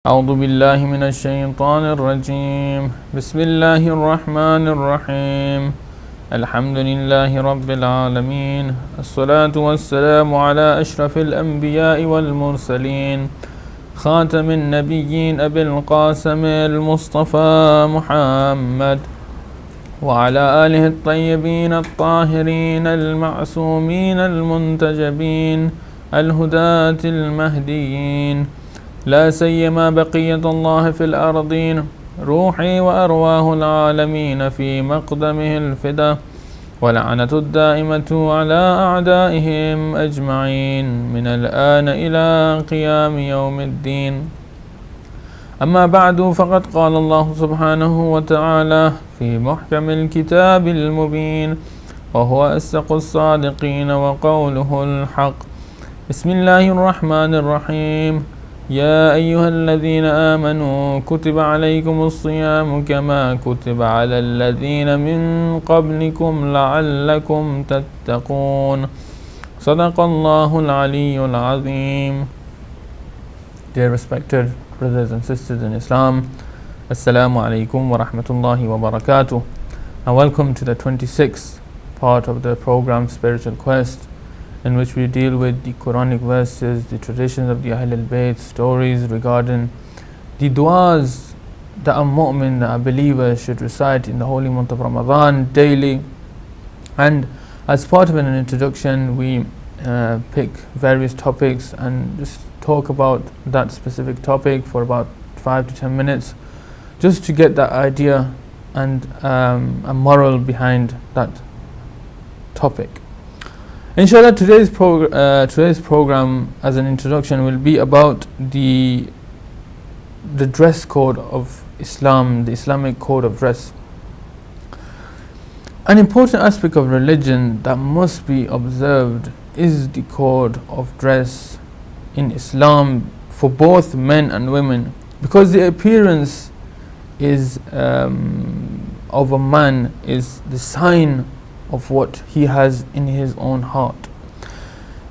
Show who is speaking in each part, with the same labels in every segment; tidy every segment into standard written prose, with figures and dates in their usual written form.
Speaker 1: أعوذ بالله من الشيطان الرجيم بسم الله الرحمن الرحيم الحمد لله رب العالمين الصلاة والسلام على أشرف الأنبياء والمرسلين خاتم النبيين أبي القاسم المصطفى محمد وعلى آله الطيبين الطاهرين المعصومين المنتجبين الهداة المهديين لا سيما بقية الله في الأرضين روحي وأرواح العالمين في مقدمه الفدا ولعنة الدائمة على أعدائهم أجمعين من الآن إلى قيام يوم الدين. أما بعد فقد قال الله سبحانه وتعالى في محكم الكتاب المبين وهو أصدق الصادقين وقوله الحق. بسم الله الرحمن الرحيم. يا أيها الذين آمنوا كتب عليكم الصيام كما كتب على الذين من قبلكم لعلكم تتقون. صدق الله العلي العظيم. Dear respected brothers and sisters in Islam, Assalamu alaikum wa rahmatullahi wa barakatuh, and welcome to the 26th part of the program Spiritual Quest, in which we deal with the Quranic verses, the traditions of the Ahl al-Bayt, stories regarding the du'as that a mu'min, that a believer should recite in the holy month of Ramadan daily. And as part of an introduction, we pick various topics and just talk about that specific topic for about 5 to 10 minutes, just to get that idea and a moral behind that topic. Inshallah, today's program as an introduction will be about the dress code of Islam, the Islamic code of dress. An important aspect of religion that must be observed is the code of dress in Islam for both men and women, because the appearance is of a man is the sign of what he has in his own heart.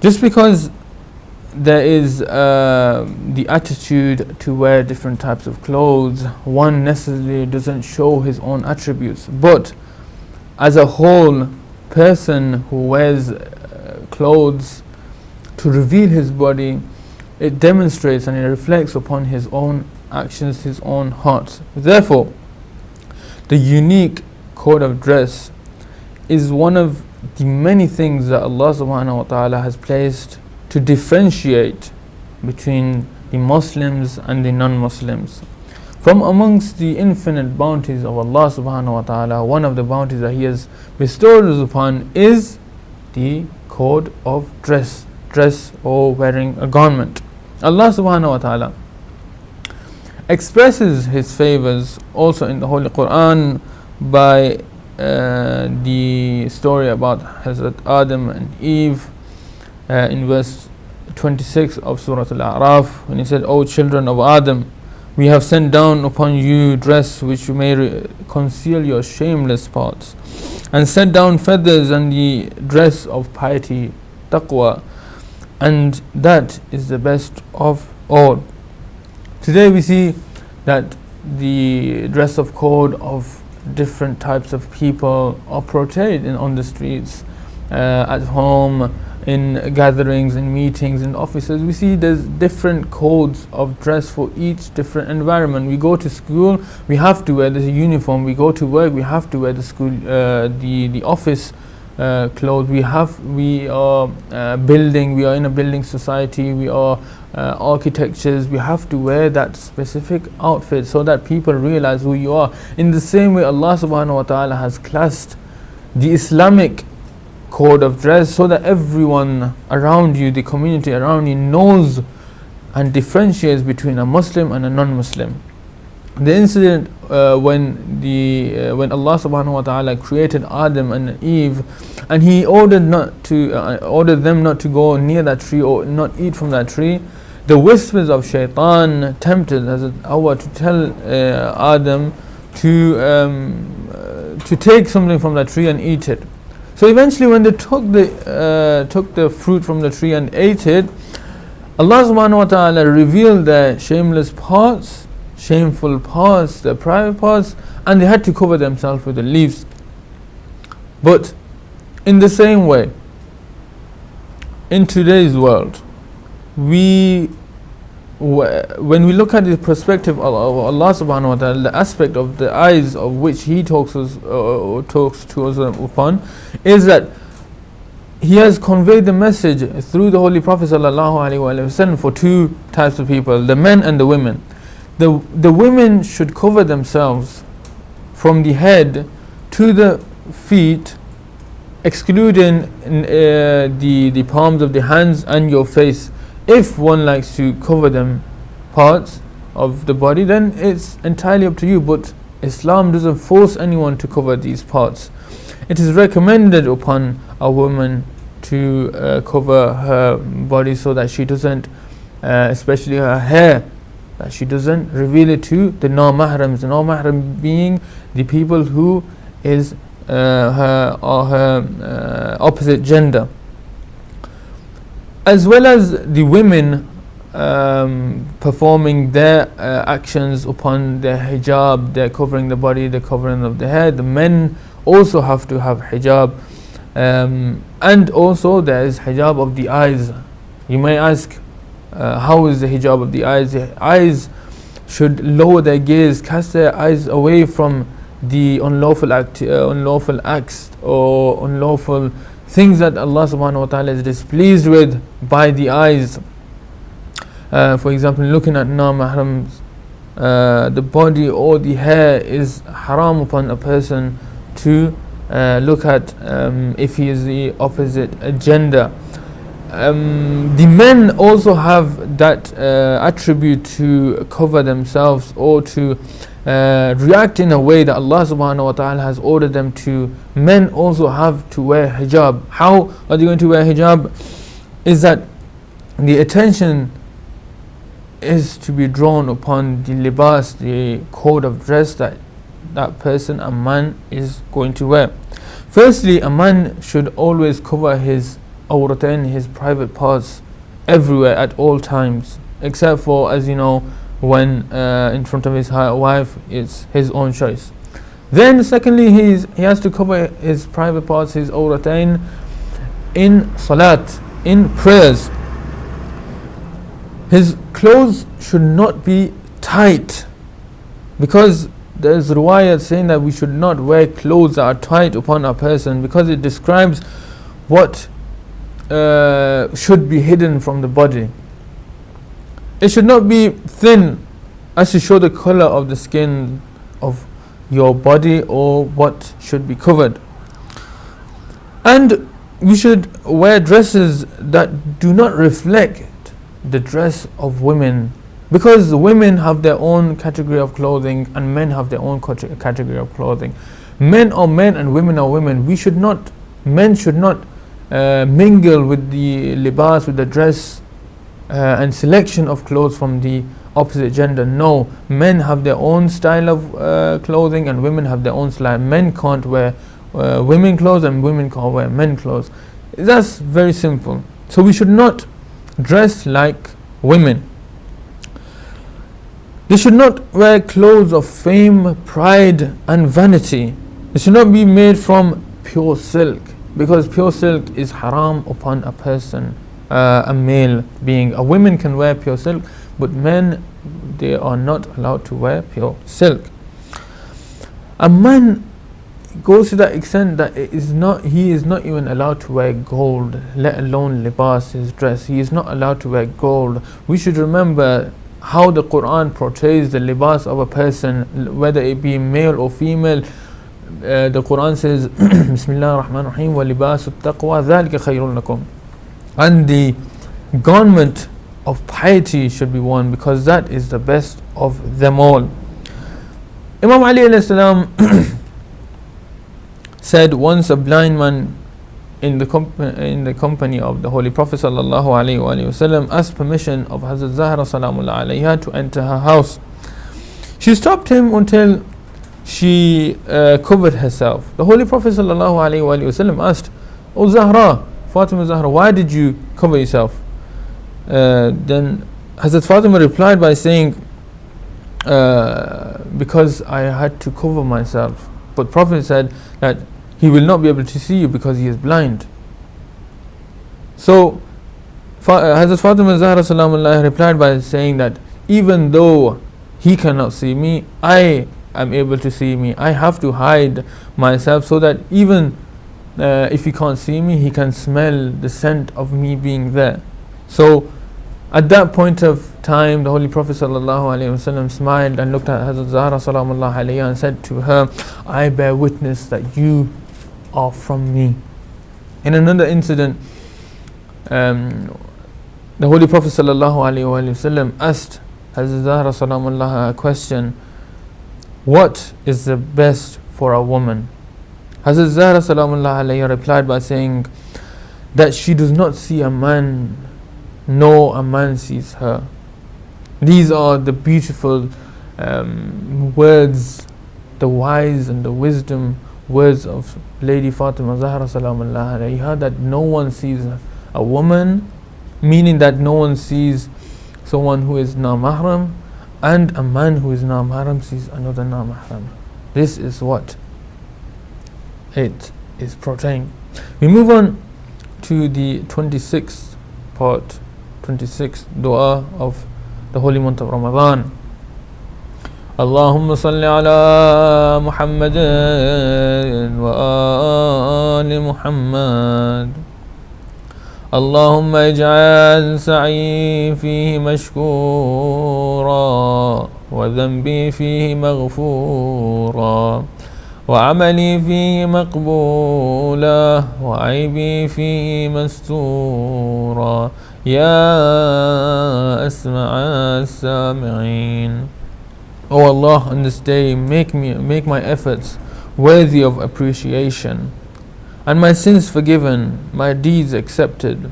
Speaker 1: Just because there is the attitude to wear different types of clothes, one necessarily doesn't show his own attributes, but as a whole person who wears clothes to reveal his body, it demonstrates and it reflects upon his own actions, his own heart. Therefore, the unique code of dress is one of the many things that Allah subhanahu wa ta'ala has placed to differentiate between the Muslims and the non-Muslims. From amongst the infinite bounties of Allah subhanahu wa ta'ala, one of the bounties that He has bestowed us upon is the code of dress or wearing a garment. Allah subhanahu wa ta'ala expresses His favors also in the Holy Quran by the story about Hazrat Adam and Eve in verse 26 of Surah Al-A'raf, when He said, O children of Adam, we have sent down upon you dress which you may conceal your shameless parts, and set down feathers and the dress of piety, taqwa, and that is the best of all. Today we see that the dress of code of different types of people are portrayed on the streets, at home, in gatherings, in meetings, in offices. We see there's different codes of dress for each different environment. We go to school, we have to wear this uniform. We go to work, we have to wear the school, the office clothes. We are building. We are in a building society. We are architectures. We have to wear that specific outfit so that people realize who you are. In the same way, Allah subhanahu wa ta'ala has classed the Islamic code of dress so that everyone around you, the community around you, knows and differentiates between a Muslim and a non-Muslim. The incident when Allah subhanahu wa ta'ala created Adam and Eve, and He ordered them not to go near that tree or not eat from that tree, the whispers of shaitan tempted Hazrat Hawa to tell Adam to take something from that tree and eat it. So eventually when they took the fruit from the tree and ate it, Allah subhanahu wa ta'ala revealed their shameless parts, shameful parts, their private parts, and they had to cover themselves with the leaves. But in the same way, in today's world, when we look at the perspective of Allah subhanahu wa ta'ala, the aspect of the eyes of which He talks to us upon, is that He has conveyed the message through the Holy Prophet sallallahu alaihi wasallam for two types of people, the men and the women. The women should cover themselves from the head to the feet, excluding the palms of the hands and your face. If one likes to cover them parts of the body, then it's entirely up to you, but Islam doesn't force anyone to cover these parts. It is recommended upon a woman to cover her body so that she doesn't, especially her hair, that she doesn't reveal it to the non-mahrams. The non-mahram being the people who is her opposite gender, as well as the women performing their actions upon their hijab, their covering the body, the covering of the hair. The men also have to have hijab, and also there is hijab of the eyes. You may ask, how is the hijab of the eyes? The eyes should lower their gaze, cast their eyes away from the unlawful acts or unlawful things that Allah subhanahu wa ta'ala is displeased with by the eyes. For example, looking at non-mahrams, the body or the hair is haram upon a person to look at if he is the opposite gender. The men also have that attribute to cover themselves or to react in a way that Allah subhanahu wa ta'ala has ordered them to. Men also have to wear hijab. How are they going to wear hijab? Is that the attention is to be drawn upon the libas, the code of dress that person, a man, is going to wear. Firstly, a man should always cover his awratain, his private parts, everywhere at all times, except for, as you know, when in front of his wife, it's his own choice. Then secondly, he has to cover his private parts, his awratain, in salat, in prayers. His clothes should not be tight, because there is riwayat saying that we should not wear clothes that are tight upon a person, because it describes what should be hidden from the body. It should not be thin as to show the color of the skin of your body or what should be covered. And we should wear dresses that do not reflect the dress of women, because women have their own category of clothing and men have their own category of clothing. Men are men and women are women. Men should not mingle with the libas, with the dress and selection of clothes from the opposite gender. No, men have their own style of clothing and women have their own style. Men can't wear women clothes and women can't wear men clothes. That's very simple. So we should not dress like women. They should not wear clothes of fame, pride and vanity. They should not be made from pure silk, because pure silk is haram upon a person, a male being. A woman can wear pure silk, but men, they are not allowed to wear pure silk. A man goes to that extent that he is not even allowed to wear gold, let alone libas, his dress. He is not allowed to wear gold. We should remember how the Quran portrays the libas of a person, whether it be male or female. The Quran says, Bismillah ar-Rahman ar-Rahim, wa libasu taqwa dhalika khayrun lakum. And the garment of piety should be worn, because that is the best of them all. Imam Ali alayhi salam said, once a blind man in the company of the Holy Prophet sallallahu alaihi wasallam asked permission of Hazrat Zahra salamullah alayha to enter her house. She stopped him until she covered herself. The Holy Prophet sallallahu alaihi wasallam asked, "O Zahra, Fatima Zahra, why did you cover yourself?" Then Hazrat Fatima replied by saying, because I had to cover myself. But Prophet said that he will not be able to see you because he is blind. So Hazrat Fatima Zahra Salamullah replied by saying that even though he cannot see me, I am able to see me. I have to hide myself so that even if he can't see me, he can smell the scent of me being there. So at that point of time, the Holy Prophet ﷺ smiled and looked at Hazrat Zahra Salamullah alayha and said to her, I bear witness that you are from me. In another incident, the Holy Prophet ﷺ asked Hazrat Zahra Salamullah a question, what is the best for a woman? Hazrat Zahra Salamullah alayha replied by saying that she does not see a man, nor a man sees her. These are the beautiful words, the wise and the wisdom words of Lady Fatima Zahra Salamullah alayha, that no one sees a woman, meaning that no one sees someone who is na-mahram, and a man who is na-mahram sees another na-mahram. This is what it is portraying. We move on to the 26th part, 26th dua of the holy month of Ramadan. Allahumma salli ala Muhammadin wa ali Muhammad. اللهم اجعل سعي فيه مشكورا وذنبي فيه مغفورا وعملي فيه مقبولا وعيبي فيه مستورا يا أسمع السامعين. O Allah, on this day make my efforts worthy of appreciation, and my sins forgiven, my deeds accepted,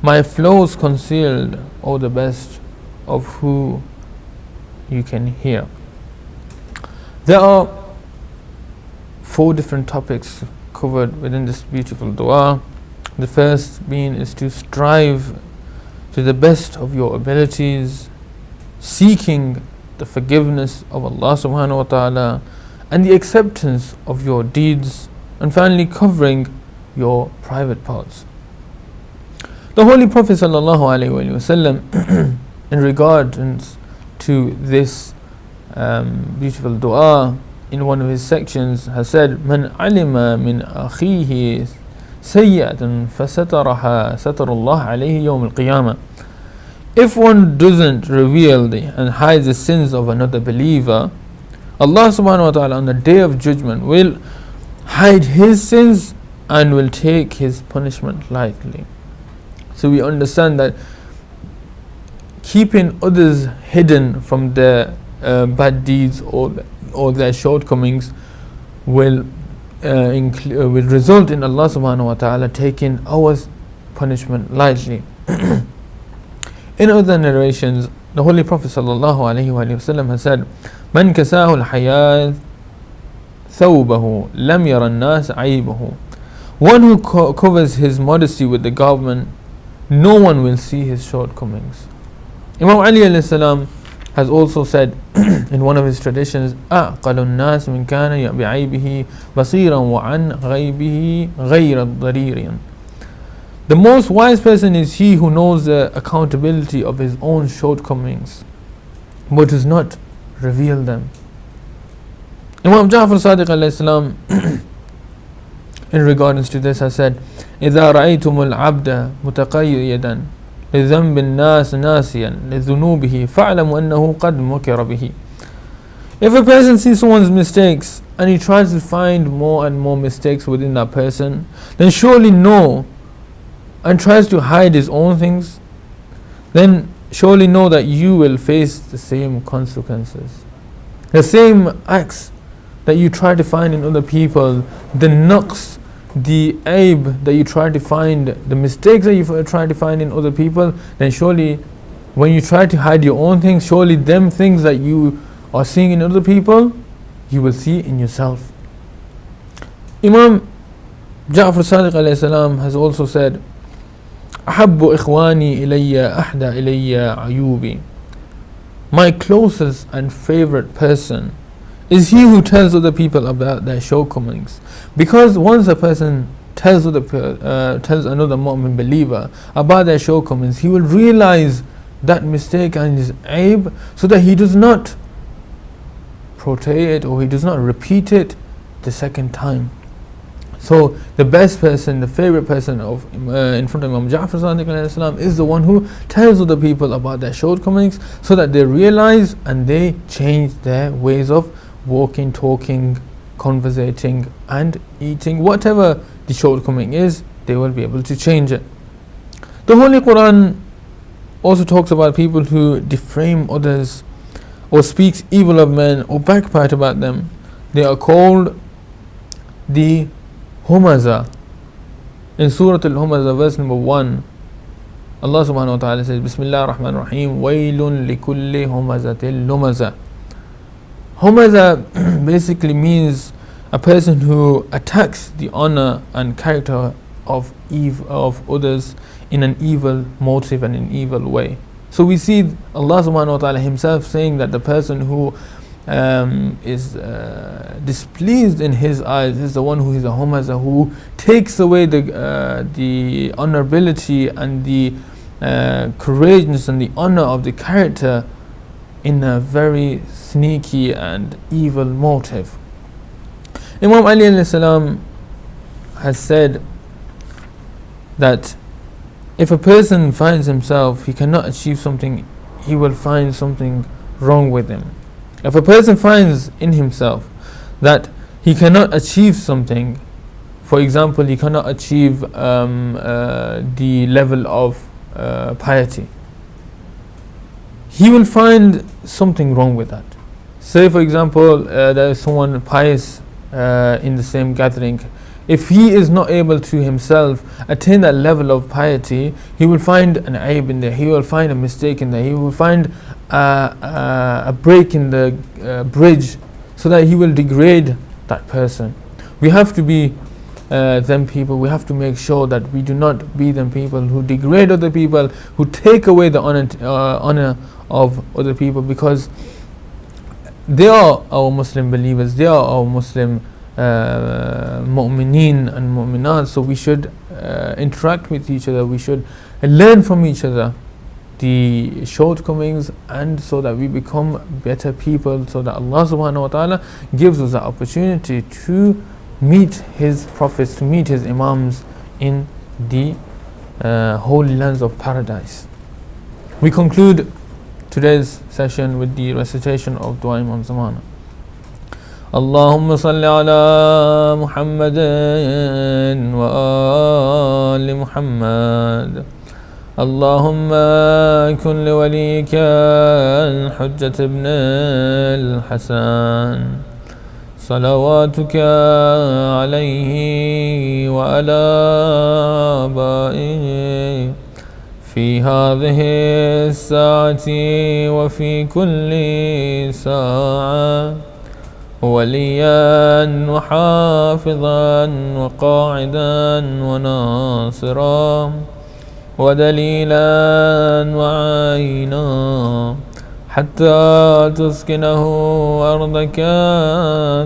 Speaker 1: my flaws concealed, O the best of who you can hear. There are 4 different topics covered within this beautiful dua. The first being is to strive to the best of your abilities, seeking the forgiveness of Allah subhanahu wa ta'ala and the acceptance of your deeds, and finally covering your private parts. The Holy Prophet sallallahu alaihi wasallam in regards to this beautiful dua in one of his sections has said, Man alima min akhihi sayyatan fasataraha satarullah alayhi yawm al-qiyamah. If one doesn't reveal and hide the sins of another believer, Allah subhanahu wa ta'ala on the day of judgment will hide his sins and will take his punishment lightly. So we understand that keeping others hidden from their bad deeds or their shortcomings will result in Allah subhanahu wa ta'ala taking our punishment lightly. In other narrations, the Holy Prophet sallallahu alaihi wasallam has said, Man kasahu al-hayat thawbahu lam yara an-nas aybahu. One who covers his modesty with the garment, no one will see his shortcomings. Imam Ali alayhi salam has also said in one of his traditions, أَعْقَلُ النَّاسِ مِنْ كَانَ بِعَيْبِهِ بَصِيرًا وَعَنْ غَيْبِهِ غَيْرَ ضَرِيرٍ. The most wise person is he who knows the accountability of his own shortcomings, but does not reveal them. Imam Ja'far Sadiq alayhi salam in regards to this has said, إِذَا رَأَيْتُمُ الْعَبْدَ مُتَقَيِّدًا لِذَنْبِ النَّاسِ نَاسِيًا لِذُنُوبِهِ فَاعْلَمُوا أَنَّهُ قَدْ مُكِرَ بِهِ. If a person sees someone's mistakes and he tries to find more and more mistakes within that person, then surely know and tries to hide his own things, then surely know that you will face the same consequences. The same acts that you try to find in other people, the nuqs, the aib that you try to find, the mistakes that you try to find in other people, then surely when you try to hide your own things, surely them things that you are seeing in other people, you will see in yourself. Imam Ja'far Sadiq alayhi salam has also said أحب إخواني إلي أحدى إلي عيوبي. My closest and favorite person is he who tells other people about their shortcomings. Because once a person tells another mu'min believer about their shortcomings, he will realize that mistake and his aib, so that he does not portray it or he does not repeat it the second time. So the best person, the favorite person in front of Imam Ja'far Sadiq is the one who tells other people about their shortcomings, so that they realize and they change their ways of walking, talking, conversating and eating. Whatever the shortcoming is, they will be able to change it. The Holy Quran also talks about people who defame others or speaks evil of men or backbite about them. They are called the Humaza. In Surah Al-Humaza, verse number 1, Allah subhanahu wa ta'ala says, Bismillah ar-Rahman ar-Rahim, Waylun likulli humazatil lumaza. Humaza basically means a person who attacks the honor and character of others in an evil motive and an evil way. So we see Allah subhanahu wa ta'ala himself saying that the person who is displeased in his eyes is the one who is a humaza, who takes away the honorability and the courageousness and the honor of the character in a very sneaky and evil motive. Imam Ali alayhi salam has said that if a person finds himself he cannot achieve something, he will find something wrong with him. If a person finds in himself that he cannot achieve something, for example, he cannot achieve the level of piety, he will find something wrong with that. Say for example, there is someone pious in the same gathering. If he is not able to himself attain that level of piety, he will find an aib in there, he will find a mistake in there, he will find a break in the bridge, so that he will degrade that person. We have to be them people. We have to make sure that we do not be them people who degrade other people, who take away the honor of other people, because they are our Muslim believers, they are our Muslim mu'mineen and mu'minat. So we should interact with each other, we should learn from each other the shortcomings, and so that we become better people, so that Allah subhanahu wa ta'ala gives us the opportunity to meet his prophets, to meet his imams in the holy lands of paradise. We conclude today's session with the recitation of Dua Imam Zamana. Allahumma salli ala Muhammadin wa ali Muhammad. اللهم كن لوليك الحجة ابن الحسن صلواتك عليه وعلى آبائه في هذه الساعة وفي كل ساعة وليا وحافظا وقاعدا وناصرا ودليلا وعينا حتى تسكنه أرضك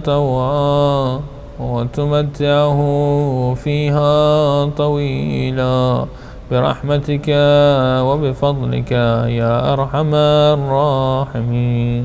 Speaker 1: طوعا وتمتعه فيها طويلا برحمتك وبفضلك يا أرحم الراحمين.